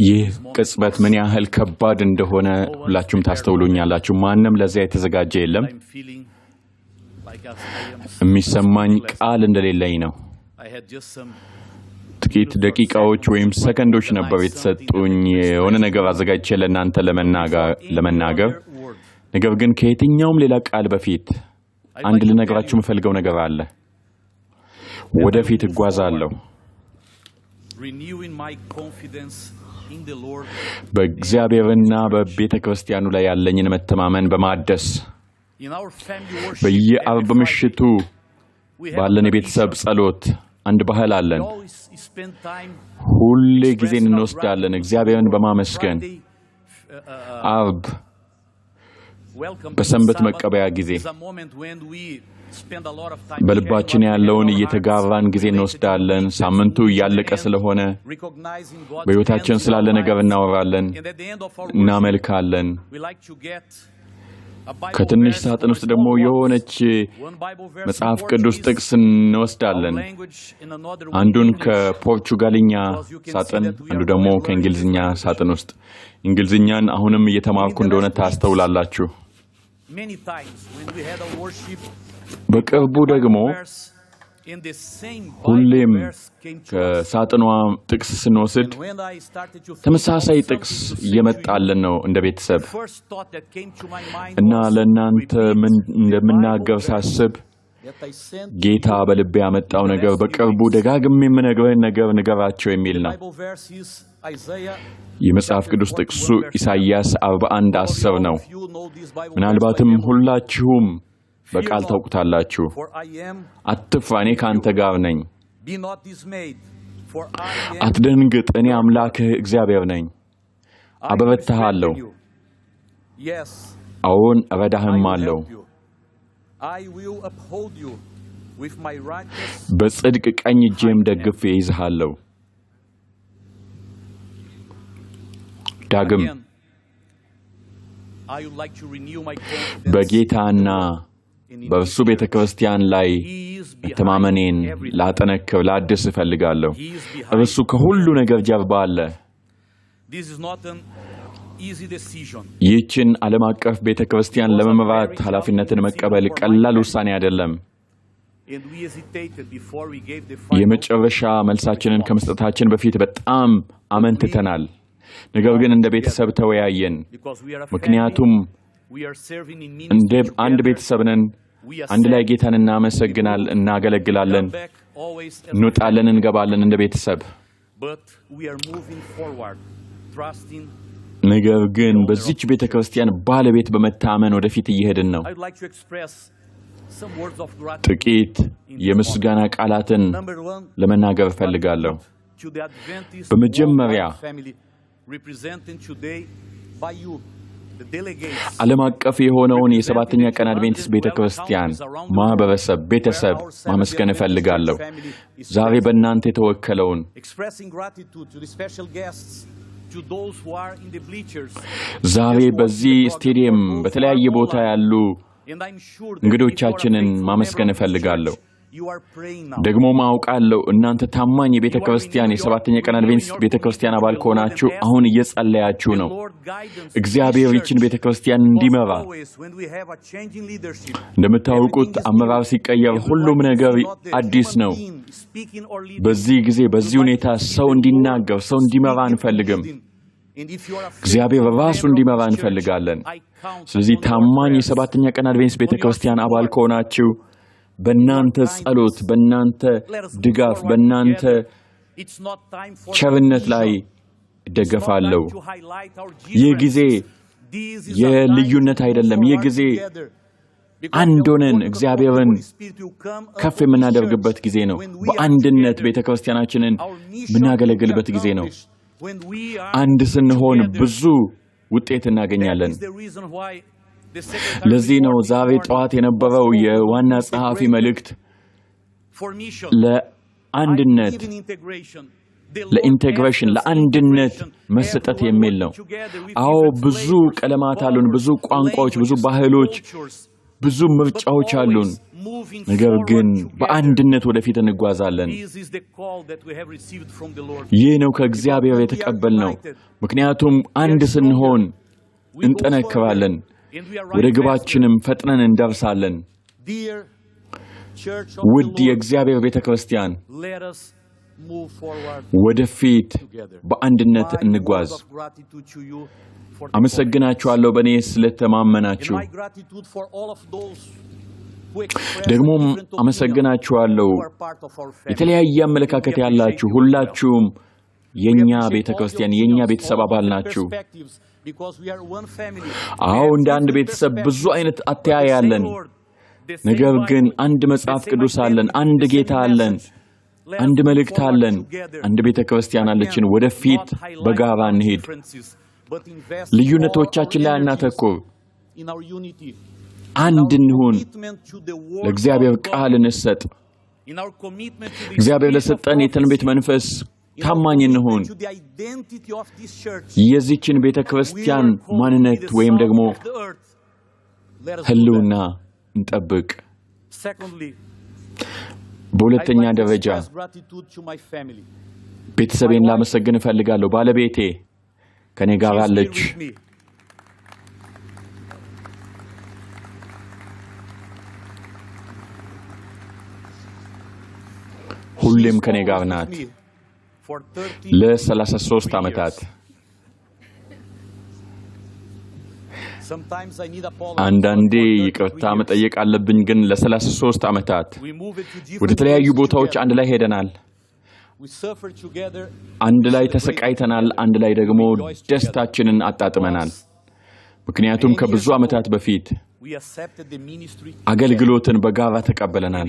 ይህ ቅጽበት ምን ያህል ከባድ እንደሆነ ሁላችሁም ታስተውሉኛላችሁ። ማንም ለዚያ የተዘጋጀ የለም። የሚሰማኝ ቃል እንደሌለኝ ነው። ጥቂት ደቂቃዎች ወይም ሰከንዶች ነበር የተሰጡኝ የሆነ ነገር አዘጋጅቼ ለእናንተ ለመናገር። ነገር ግን ከየትኛውም ሌላ ቃል በፊት አንድ ልነግራችሁ የምፈልገው ነገር አለ። ወደፊት እጓዛለሁ። በእግዚአብሔርና በቤተ ክርስቲያኑ ላይ ያለኝን መተማመን በማደስ በየአርብ ምሽቱ ባለን የቤተሰብ ጸሎት አንድ ባህል አለን። ሁሌ ጊዜን እንወስዳለን እግዚአብሔርን በማመስገን። አርብ በሰንበት መቀበያ ጊዜ በልባችን ያለውን እየተጋራን ጊዜ እንወስዳለን። ሳምንቱ እያለቀ ስለሆነ በሕይወታችን ስላለ ነገር እናወራለን፣ እናመልካለን። ከትንሽ ሳጥን ውስጥ ደግሞ የሆነች መጽሐፍ ቅዱስ ጥቅስ እንወስዳለን። አንዱን ከፖርቹጋልኛ ሳጥን፣ አንዱ ደግሞ ከእንግሊዝኛ ሳጥን ውስጥ። እንግሊዝኛን አሁንም እየተማርኩ እንደሆነ ታስተውላላችሁ። በቅርቡ ደግሞ ሁሌም ከሳጥኗ ጥቅስ ስንወስድ ተመሳሳይ ጥቅስ እየመጣልን ነው እንደ ቤተሰብ እና ለእናንተ ምን እንደምናገር ሳስብ ጌታ በልቤ ያመጣው ነገር በቅርቡ ደጋግሜ የምነግርህን ነገር ንገራቸው የሚል ነው። የመጽሐፍ ቅዱስ ጥቅሱ ኢሳይያስ 41:10 ነው። ምናልባትም ሁላችሁም በቃል ታውቁታላችሁ። አትፍራ፣ እኔ ከአንተ ጋር ነኝ። አትደንግጥ፣ እኔ አምላክህ እግዚአብሔር ነኝ። አበረታሃለሁ፣ አዎን እረዳህም አለው። በጽድቅ ቀኝ እጄም ደግፌ ይዝሃለሁ። ዳግም በጌታና በእርሱ ቤተ ክርስቲያን ላይ መተማመኔን ላጠነክር ላድስ እፈልጋለሁ። እርሱ ከሁሉ ነገር ጀርባ አለ። ይህችን ዓለም አቀፍ ቤተ ክርስቲያን ለመምራት ኃላፊነትን መቀበል ቀላል ውሳኔ አይደለም። የመጨረሻ መልሳችንን ከመስጠታችን በፊት በጣም አመንትተናል። ነገር ግን እንደ ቤተሰብ ተወያየን። ምክንያቱም እንደ አንድ ቤተሰብ ነን። አንድ ላይ ጌታን እናመሰግናለን፣ እናገለግላለን፣ እንወጣለን፣ እንገባለን እንደ ቤተሰብ። ነገር ግን በዚች ቤተ ክርስቲያን ባለቤት በመታመን ወደፊት እየሄድን ነው። ጥቂት የምስጋና ቃላትን ለመናገር እፈልጋለሁ። በመጀመሪያ ዓለም አቀፍ የሆነውን የሰባተኛ ቀን አድቬንቲስት ቤተ ክርስቲያን ማህበረሰብ ቤተሰብ ማመስገን እፈልጋለሁ። ዛሬ በእናንተ የተወከለውን ዛሬ በዚህ ስቴዲየም በተለያየ ቦታ ያሉ እንግዶቻችንን ማመስገን እፈልጋለሁ። ደግሞ ማውቃለሁ እናንተ ታማኝ የቤተ ክርስቲያን የሰባተኛ ቀን አድቬንቲስት ቤተ ክርስቲያን አባል ከሆናችሁ አሁን እየጸለያችሁ ነው። እግዚአብሔር ይህችን ቤተ ክርስቲያን እንዲመራ። እንደምታውቁት አመራር ሲቀየር ሁሉም ነገር አዲስ ነው። በዚህ ጊዜ በዚህ ሁኔታ ሰው እንዲናገር ሰው እንዲመራ አንፈልግም። እግዚአብሔር ራሱ እንዲመራ እንፈልጋለን። ስለዚህ ታማኝ የሰባተኛ ቀን አድቬንቲስት ቤተ ክርስቲያን አባል ከሆናችሁ በእናንተ ጸሎት፣ በእናንተ ድጋፍ፣ በእናንተ ቸርነት ላይ እደገፋለሁ። ይህ ጊዜ የልዩነት አይደለም። ይህ ጊዜ አንድ ሆነን እግዚአብሔርን ከፍ የምናደርግበት ጊዜ ነው። በአንድነት ቤተ ክርስቲያናችንን የምናገለግልበት ጊዜ ነው። አንድ ስንሆን ብዙ ውጤት እናገኛለን። ለዚህ ነው ዛሬ ጠዋት የነበረው የዋና ጸሐፊ መልእክት ለአንድነት፣ ለኢንቴግሬሽን፣ ለአንድነት መሰጠት የሚል ነው። አዎ ብዙ ቀለማት አሉን፣ ብዙ ቋንቋዎች፣ ብዙ ባህሎች፣ ብዙ ምርጫዎች አሉን። ነገር ግን በአንድነት ወደፊት እንጓዛለን። ይህ ነው ከእግዚአብሔር የተቀበልነው። ምክንያቱም አንድ ስንሆን እንጠነክራለን፣ ወደ ግባችንም ፈጥነን እንደርሳለን። ውድ የእግዚአብሔር ቤተክርስቲያን ወደፊት በአንድነት እንጓዝ። አመሰግናችኋለሁ በእኔ ስለተማመናችሁ። ደግሞም አመሰግናችኋለሁ የተለያየ አመለካከት ያላችሁ ሁላችሁም የኛ ቤተክርስቲያን የኛ ቤተሰብ አባል ናችሁ። አዎ እንደ አንድ ቤተሰብ ብዙ አይነት አተያይ አለን። ነገር ግን አንድ መጽሐፍ ቅዱስ አለን፣ አንድ ጌታ አለን፣ አንድ መልእክት አለን፣ አንድ ቤተክርስቲያን አለችን። ወደፊት በጋራ እንሄድ። ልዩነቶቻችን ላይ አናተኩር። አንድ እንሁን። ለእግዚአብሔር ቃል እንሰጥ። እግዚአብሔር ለሰጠን የትንቢት መንፈስ ታማኝ እንሁን። የዚህችን ቤተክርስቲያን ማንነት ወይም ደግሞ ህልውና እንጠብቅ። በሁለተኛ ደረጃ ቤተሰቤን ላመሰግን እፈልጋለሁ። ባለቤቴ ከኔ ጋር አለች። ሁሌም ከኔ ጋር ናት። ለ33 ዓመታት አንዳንዴ ይቅርታ መጠየቅ አለብኝ፣ ግን ለ33 ዓመታት ወደ ተለያዩ ቦታዎች አንድ ላይ ሄደናል። አንድ ላይ ተሰቃይተናል። አንድ ላይ ደግሞ ደስታችንን አጣጥመናል። ምክንያቱም ከብዙ ዓመታት በፊት አገልግሎትን በጋራ ተቀበለናል።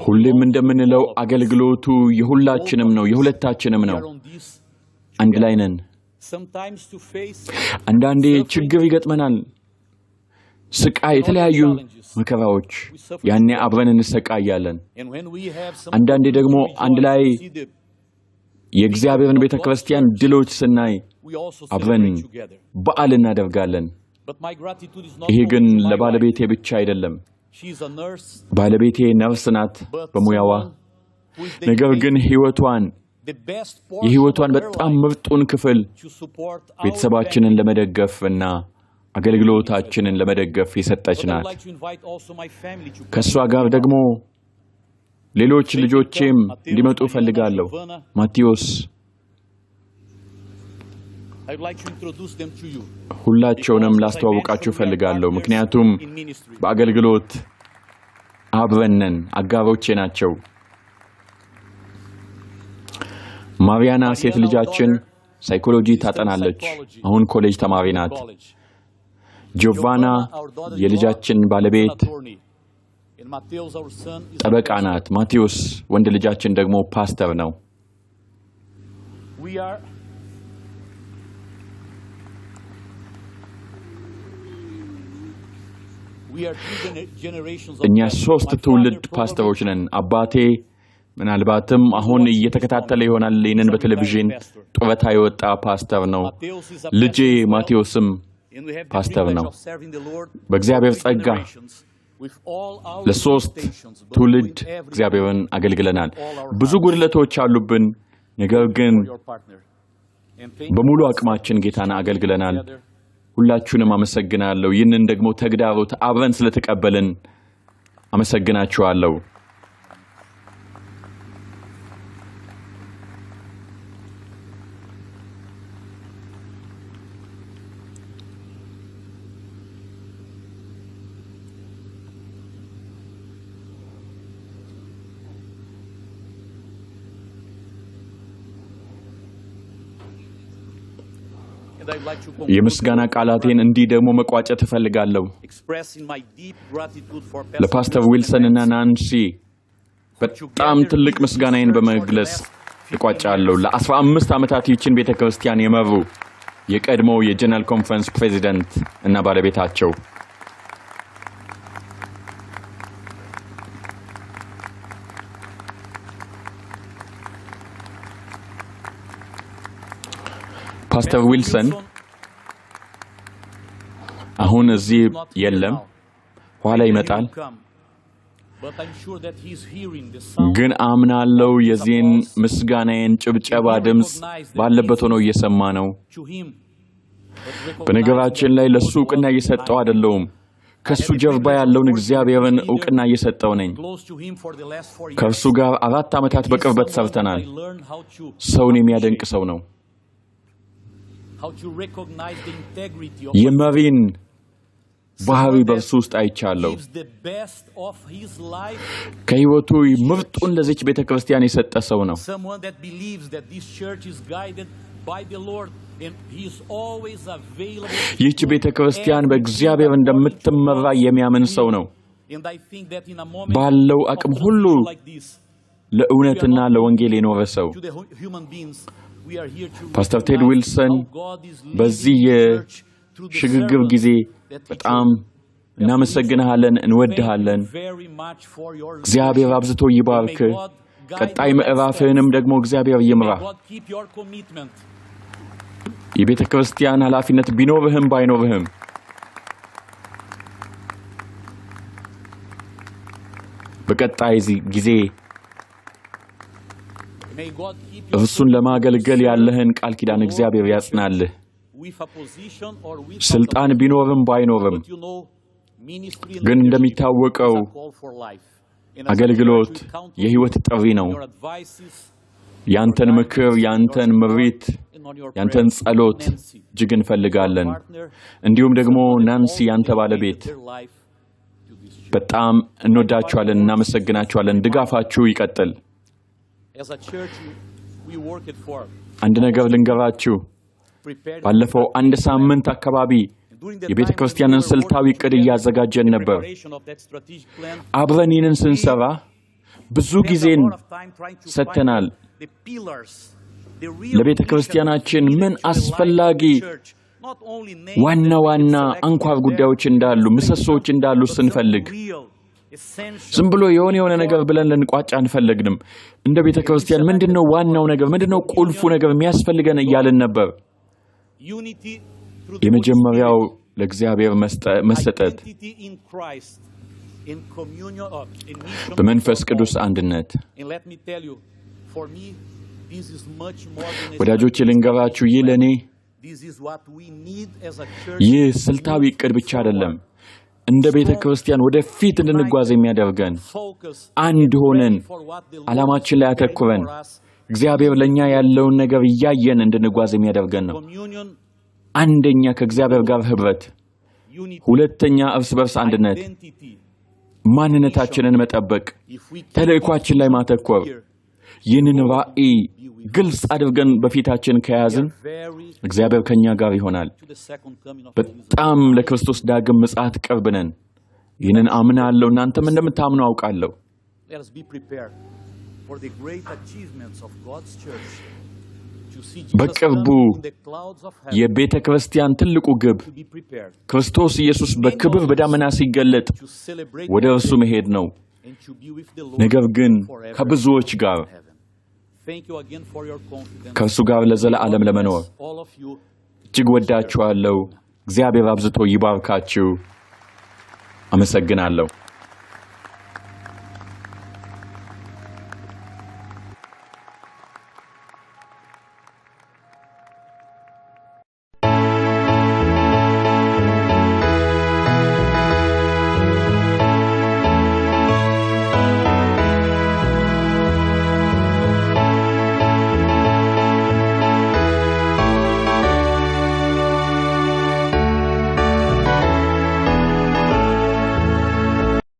ሁሌም እንደምንለው አገልግሎቱ የሁላችንም ነው፣ የሁለታችንም ነው። አንድ ላይ ነን። አንዳንዴ ችግር ይገጥመናል፣ ስቃይ፣ የተለያዩ መከራዎች። ያኔ አብረን እንሰቃያለን። አንዳንዴ ደግሞ አንድ ላይ የእግዚአብሔርን ቤተክርስቲያን ድሎች ስናይ አብረን በዓል እናደርጋለን። ይሄ ግን ለባለቤቴ ብቻ አይደለም። ባለቤቴ ነርስ ናት በሙያዋ። ነገር ግን የህይወቷን በጣም ምርጡን ክፍል ቤተሰባችንን ለመደገፍ እና አገልግሎታችንን ለመደገፍ የሰጠች ናት። ከእሷ ጋር ደግሞ ሌሎች ልጆቼም እንዲመጡ እፈልጋለሁ። ማቴዎስ፣ ሁላቸውንም ላስተዋውቃችሁ እፈልጋለሁ። ምክንያቱም በአገልግሎት አብረን ነን፣ አጋሮቼ ናቸው። ማሪያና ሴት ልጃችን ሳይኮሎጂ ታጠናለች። አሁን ኮሌጅ ተማሪ ናት። ጆቫና የልጃችን ባለቤት ጠበቃ ናት። ማቴዎስ ወንድ ልጃችን ደግሞ ፓስተር ነው። እኛ 3 ትውልድ ፓስተሮች ነን። አባቴ ምናልባትም አሁን እየተከታተለ ይሆናል ይህንን በቴሌቪዥን ጡረታ የወጣ ፓስተር ነው። ልጄ ማቴዎስም ፓስተር ነው። በእግዚአብሔር ጸጋ ለ3 ትውልድ እግዚአብሔርን አገልግለናል። ብዙ ጉድለቶች አሉብን፣ ነገር ግን በሙሉ አቅማችን ጌታን አገልግለናል። ሁላችሁንም አመሰግናለሁ። ይህንን ደግሞ ተግዳሮት አብረን ስለተቀበልን አመሰግናችኋለሁ። የምስጋና ቃላቴን እንዲህ ደግሞ መቋጨት እፈልጋለሁ። ለፓስተር ዊልሰን እና ናንሲ በጣም ትልቅ ምስጋናዬን በመግለጽ እቋጫለሁ። ለ15 ዓመታት ይህችን ቤተክርስቲያን የመሩ የቀድሞው የጀነራል ኮንፈረንስ ፕሬዚደንት እና ባለቤታቸው ፓስተር ዊልሰን አሁን እዚህ የለም ኋላ ይመጣል ግን አምናለው የዚህን ምስጋናዬን ጭብጨባ ድምጽ ባለበት ሆኖ እየሰማ ነው በነገራችን ላይ ለሱ ዕውቅና እየሰጠው አይደለም ከሱ ጀርባ ያለውን እግዚአብሔርን ዕውቅና እየሰጠው ነኝ ከሱ ጋር 4 ዓመታት በቅርበት ሰርተናል ሰውን የሚያደንቅ ሰው ነው የመሪን ባህሪ በርሱ ውስጥ አይቻለሁ ከህይወቱ ምርጡን ለዚች ቤተክርስቲያን የሰጠ ሰው ነው ይህች ቤተክርስቲያን በእግዚአብሔር እንደምትመራ የሚያምን ሰው ነው ባለው አቅም ሁሉ ለእውነትና ለወንጌል የኖረ ሰው ፓስተር ቴድ ዊልሰን በዚህ የሽግግር ጊዜ በጣም እናመሰግንሃለን እንወድሃለን እግዚአብሔር አብዝቶ ይባርክ ቀጣይ ምዕራፍህንም ደግሞ እግዚአብሔር ይምራ የቤተ ክርስቲያን ኃላፊነት ቢኖርህም ባይኖርህም በቀጣይ ጊዜ እርሱን ለማገልገል ያለህን ቃል ኪዳን እግዚአብሔር ያጽናልህ ስልጣን ቢኖርም ባይኖርም ግን እንደሚታወቀው አገልግሎት የህይወት ጥሪ ነው ያንተን ምክር ያንተን ምሪት ያንተን ጸሎት እጅግ እንፈልጋለን እንዲሁም ደግሞ ናንሲ ያንተ ባለቤት በጣም እንወዳችኋለን እናመሰግናችኋለን ድጋፋችሁ ይቀጥል አንድ ነገር ልንገራችሁ ባለፈው አንድ ሳምንት አካባቢ የቤተ ክርስቲያንን ስልታዊ ዕቅድ እያዘጋጀን ነበር አብረን ይህንን ስንሰራ ብዙ ጊዜን ሰጥተናል ለቤተ ክርስቲያናችን ምን አስፈላጊ ዋና አንኳር ጉዳዮች እንዳሉ ምሰሶች እንዳሉ ስንፈልግ ዝም ብሎ የሆነ ነገር ብለን ልንቋጭ አንፈልግንም እንደ ቤተ ክርስቲያን ምንድነው ዋናው ነገር ምንድነው ቁልፉ ነገር የሚያስፈልገን እያልን ነበር የመጀመሪያው ለእግዚአብሔር መሰጠት በመንፈስ ቅዱስ አንድነት ወዳጆቼ ልንገራችሁ ይህ ለኔ ይህ ስልታዊ ዕቅድ ብቻ አይደለም እንደ ቤተ ክርስቲያን ወደፊት እንድንጓዝ የሚያደርገን አንድ ሆነን ዓላማችን ላይ አተኩረን እግዚአብሔር ለኛ ያለውን ነገር ያያየን እንድንጓዝ የሚያደርገን ነው አንደኛ ከእግዚአብሔር ጋር ህብረት ሁለተኛ እርስ በርስ አንድነት ማንነታችንን መጠበቅ ተልእኳችን ላይ ማተኮር ይህንን ራእይ ግልጽ አድርገን በፊታችን ከያዝን እግዚአብሔር ከኛ ጋር ይሆናል በጣም ለክርስቶስ ዳግም ምጽአት ቅርብ ነን ይህንን አምናለሁ እናንተም እንደምታምኑ አውቃለሁ በቅርቡ የቤተ ክርስቲያን ትልቁ ግብ ክርስቶስ ኢየሱስ በክብር በዳመና ሲገለጥ ወደ እርሱ መሄድ ነው ነገር ግን ከብዙዎች ጋር ከእርሱ ጋር ለዘላለም ለመኖር እጅግ ወዳችኋለሁ እግዚአብሔር አብዝቶ ይባርካችሁ አመሰግናለሁ